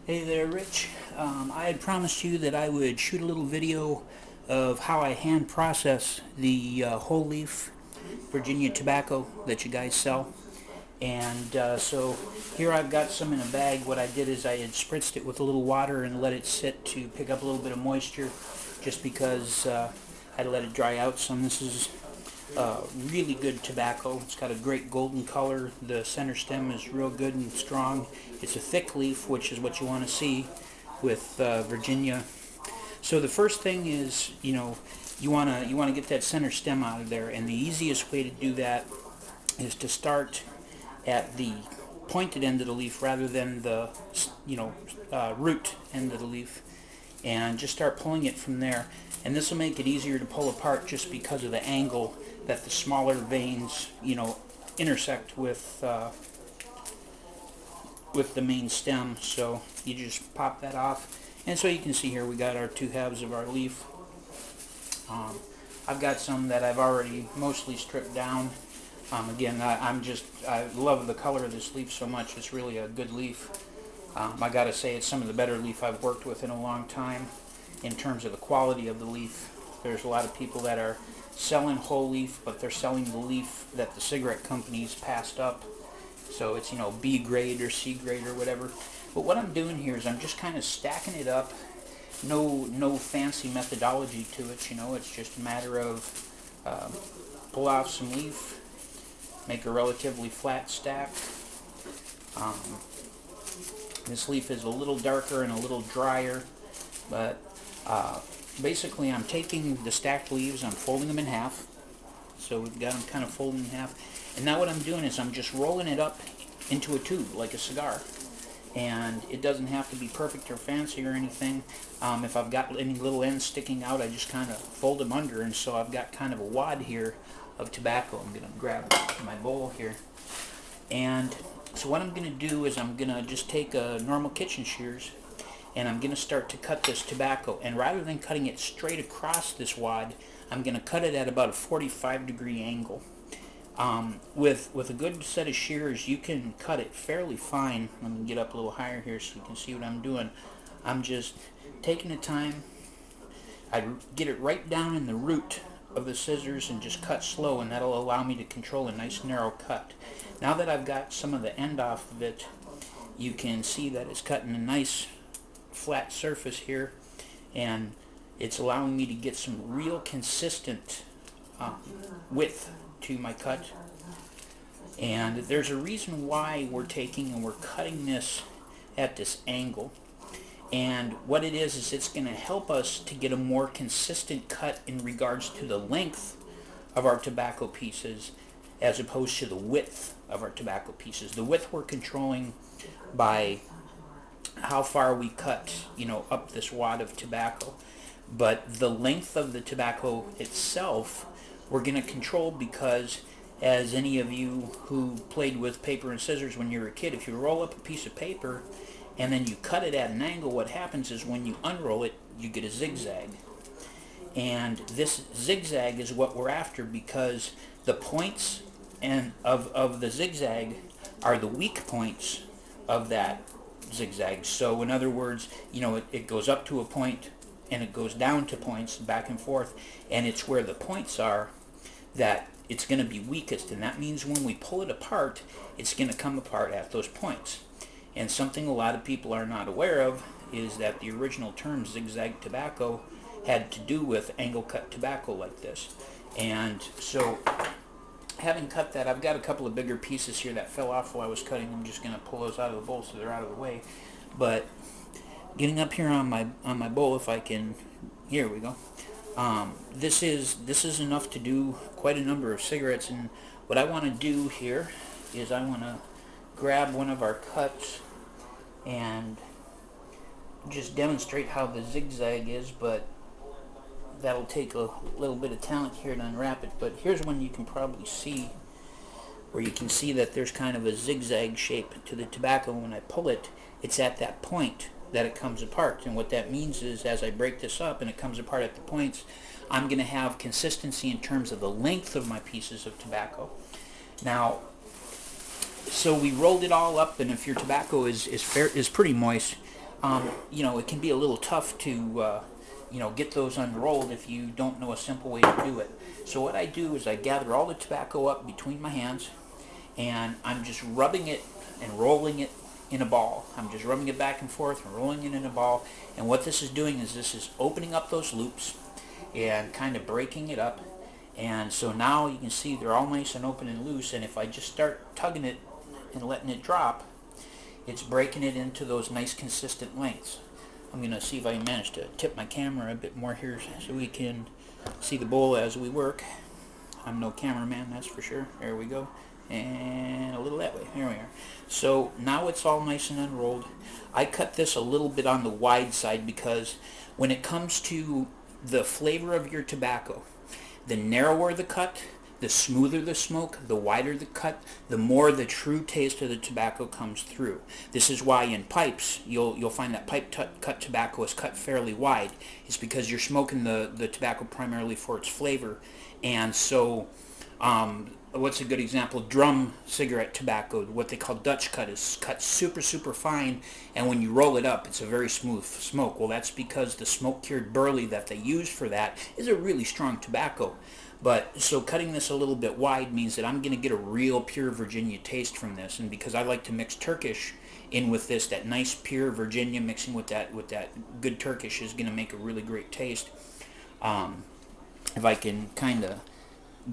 Hey there, Rich. I had promised you that I would shoot a little video of how I hand process the whole leaf Virginia tobacco that you guys sell. And so here I've got some in a bag. What I did is I had spritzed it with a little water and let it sit to pick up a little bit of moisture just because I had to let it dry out some. This is really good tobacco. It's got a great golden color. The center stem is real good and strong. It's a thick leaf, which is what you want to see with Virginia. So the first thing is, you want to get that center stem out of there, and the easiest way to do that is to start at the pointed end of the leaf rather than the root end of the leaf, and just start pulling it from there. And this will make it easier to pull apart just because of the angle that the smaller veins intersect with the main stem. So you just pop that off, and so you can see here we got our two halves of our leaf. I've got some that I've already mostly stripped down. Again, I love the color of this leaf so much. It's really a good leaf. I gotta say, it's some of the better leaf I've worked with in a long time in terms of the quality of the leaf. There's a lot of people that are selling whole leaf, but they're selling the leaf that the cigarette companies passed up. So it's, B grade or C grade or whatever. But what I'm doing here is I'm just kind of stacking it up. No fancy methodology to it, it's just a matter of pull off some leaf, make a relatively flat stack. This leaf is a little darker and a little drier, but basically I'm taking the stacked leaves, I'm folding them in half. So we've got them kind of folded in half. And now what I'm doing is I'm just rolling it up into a tube like a cigar. And it doesn't have to be perfect or fancy or anything. If I've got any little ends sticking out, I just kind of fold them under, and so I've got kind of a wad here of tobacco. I'm going to grab my bowl here. And so what I'm going to do is I'm going to just take a normal kitchen shears, and I'm going to start to cut this tobacco. And rather than cutting it straight across this wad, I'm going to cut it at about a 45-degree angle. With a good set of shears, you can cut it fairly fine. Let me get up a little higher here so you can see what I'm doing. I'm just taking the time. I get it right down in the root of the scissors and just cut slow, and that'll allow me to control a nice narrow cut. Now that I've got some of the end off of it, you can see that it's cutting a nice flat surface here, and it's allowing me to get some real consistent width to my cut. And there's a reason why we're cutting this at this angle. And what it is it's going to help us to get a more consistent cut in regards to the length of our tobacco pieces as opposed to the width of our tobacco pieces. The width we're controlling by how far we cut, up this wad of tobacco. But the length of the tobacco itself, we're going to control, because as any of you who played with paper and scissors when you were a kid, if you roll up a piece of paper and then you cut it at an angle, what happens is when you unroll it, you get a zigzag. And this zigzag is what we're after, because the points of the zigzag are the weak points of that zigzag. So in other words, it goes up to a point and it goes down to points, back and forth, and it's where the points are that it's going to be weakest, and that means when we pull it apart, it's going to come apart at those points. And something a lot of people are not aware of is that the original term zigzag tobacco had to do with angle cut tobacco like this. And so having cut that, I've got a couple of bigger pieces here that fell off while I was cutting. I'm just going to pull those out of the bowl so they're out of the way. But getting up here on my bowl, if I can, here we go. This is enough to do quite a number of cigarettes, and what I want to do here is I want to grab one of our cuts and just demonstrate how the zigzag is, but that'll take a little bit of talent here to unwrap it. But here's one you can probably see, where you can see that there's kind of a zigzag shape to the tobacco. When I pull it, it's at that point that it comes apart, and what that means is as I break this up and it comes apart at the points, I'm going to have consistency in terms of the length of my pieces of tobacco. Now, so we rolled it all up, and if your tobacco is pretty moist, you know, it can be a little tough to, you know, get those unrolled if you don't know a simple way to do it. So what I do is I gather all the tobacco up between my hands, and I'm just rubbing it and rolling it in a ball. I'm just rubbing it back and forth and rolling it in a ball. And what this is doing is this is opening up those loops and kind of breaking it up. And so now you can see they're all nice and open and loose, and if I just start tugging it and letting it drop, it's breaking it into those nice consistent lengths. I'm going to see if I can manage to tip my camera a bit more here so we can see the bowl as we work. I'm no cameraman, that's for sure. There we go. And a little that way. Here we are. So now it's all nice and unrolled. I cut this a little bit on the wide side because when it comes to the flavor of your tobacco, the narrower the cut, the smoother the smoke, the wider the cut, the more the true taste of the tobacco comes through. This is why in pipes, you'll find that pipe cut tobacco is cut fairly wide. It's because you're smoking the tobacco primarily for its flavor. And so, what's a good example? Drum cigarette tobacco, what they call Dutch cut, is cut super, super fine, and when you roll it up, it's a very smooth smoke. Well, that's because the smoke-cured burley that they use for that is a really strong tobacco. But so cutting this a little bit wide means that I'm going to get a real pure Virginia taste from this, and because I like to mix Turkish in with this, that nice pure Virginia mixing with that good Turkish is going to make a really great taste. If I can kind of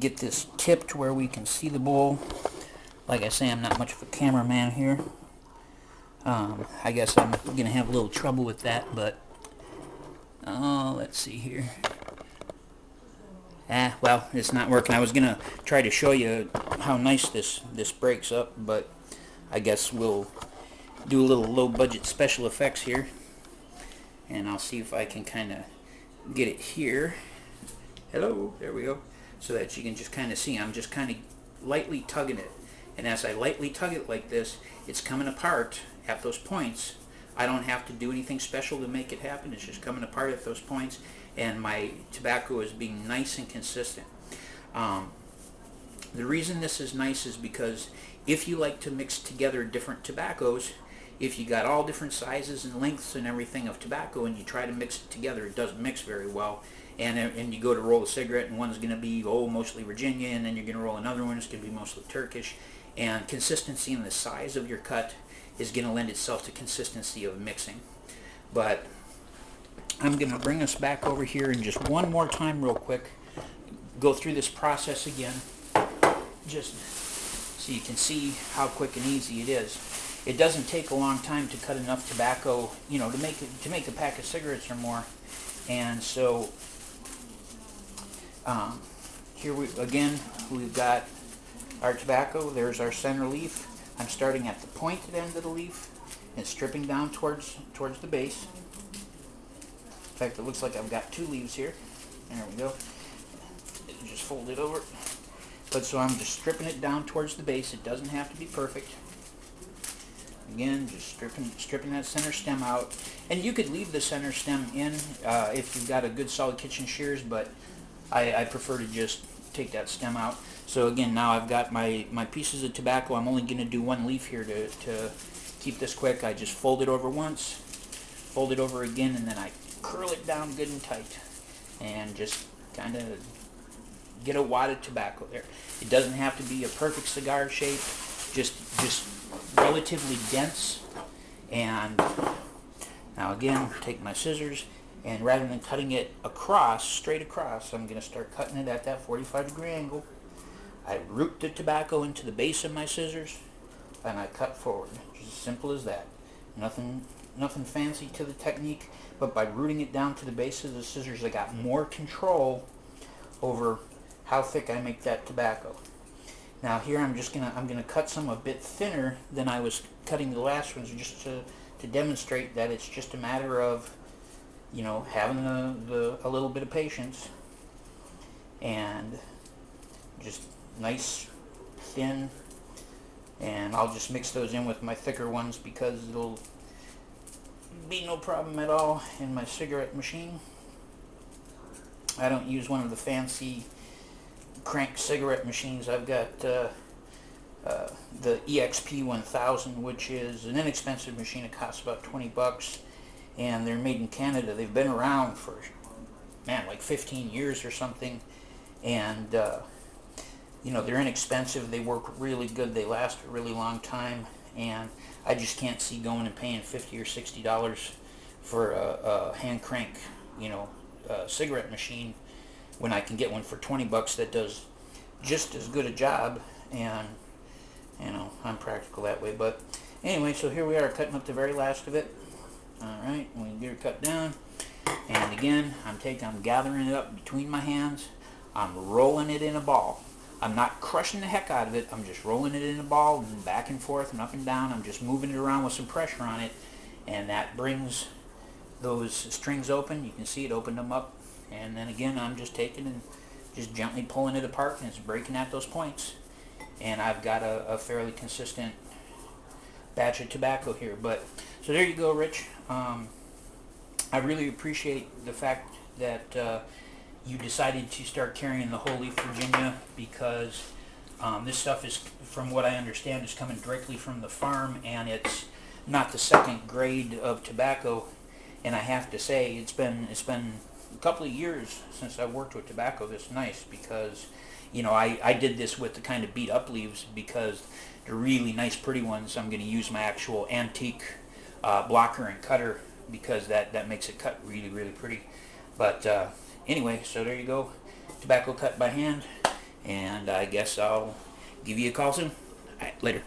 get this tipped where we can see the bowl. Like I say, I'm not much of a cameraman here. I guess I'm going to have a little trouble with that, but let's see here. Well, it's not working. I was going to try to show you how nice this breaks up, but I guess we'll do a little low-budget special effects here, and I'll see if I can kind of get it here. Hello, there we go. So that you can just kind of see, I'm just kind of lightly tugging it. And as I lightly tug it like this, it's coming apart at those points. I don't have to do anything special to make it happen. It's just coming apart at those points, and my tobacco is being nice and consistent. The reason this is nice is because if you like to mix together different tobaccos, if you got all different sizes and lengths and everything of tobacco and you try to mix it together, it doesn't mix very well. And you go to roll a cigarette and one's going to be mostly Virginia, and then you're going to roll another one, it's going to be mostly Turkish. And consistency in the size of your cut is going to lend itself to consistency of mixing. But I'm going to bring us back over here and just one more time real quick, go through this process again, just so you can see how quick and easy it is. It doesn't take a long time to cut enough tobacco, you know, to make a pack of cigarettes or more. And so here we've got our tobacco. There's our center leaf. I'm starting at the pointed end of the leaf and stripping down towards the base. In fact, it looks like I've got two leaves here. There we go. Just fold it over. But so I'm just stripping it down towards the base. It doesn't have to be perfect. Again, just stripping that center stem out. And you could leave the center stem in if you've got a good solid kitchen shears, but I prefer to just take that stem out. So again, now I've got my pieces of tobacco. I'm only going to do one leaf here to keep this quick. I just fold it over once, fold it over again, and then I curl it down good and tight. And just kind of get a wad of tobacco there. It doesn't have to be a perfect cigar shape, just relatively dense. And now again, take my scissors, and rather than cutting it across, straight across, I'm going to start cutting it at that 45-degree angle. I root the tobacco into the base of my scissors, and I cut forward. Just as simple as that. Nothing fancy to the technique, but by rooting it down to the base of the scissors, I got more control over how thick I make that tobacco. Now here I'm gonna cut some a bit thinner than I was cutting the last ones, just to demonstrate that it's just a matter of, you know, having a little bit of patience, and just nice thin. And I'll just mix those in with my thicker ones because it'll be no problem at all in my cigarette machine. I don't use one of the fancy crank cigarette machines. I've got the EXP 1000, which is an inexpensive machine. It costs about 20 bucks, and they're made in Canada. They've been around for, man, like 15 years or something, and you know, they're inexpensive, they work really good, they last a really long time, and I just can't see going and paying $50 or $60 for a hand crank, you know, cigarette machine when I can get one for 20 bucks that does just as good a job. And you know, I'm practical that way. But anyway, so here we are cutting up the very last of it. Alright, we get her cut down, and again I'm gathering it up between my hands. I'm rolling it in a ball. I'm not crushing the heck out of it, I'm just rolling it in a ball and back and forth and up and down. I'm just moving it around with some pressure on it, and that brings those strings open. You can see it opened them up, and then again I'm just taking and just gently pulling it apart, and it's breaking at those points, and I've got a fairly consistent batch of tobacco here. But so there you go, Rich. I really appreciate the fact that you decided to start carrying the whole leaf Virginia, because this stuff is, from what I understand, is coming directly from the farm, and it's not the second grade of tobacco. And I have to say, it's been a couple of years since I worked with tobacco this nice, because you know, I did this with the kind of beat up leaves, because the really nice pretty ones I'm going to use my actual antique blocker and cutter, because that makes it cut really, really pretty. But anyway, so there you go, tobacco cut by hand, and I guess I'll give you a call soon. All right, later.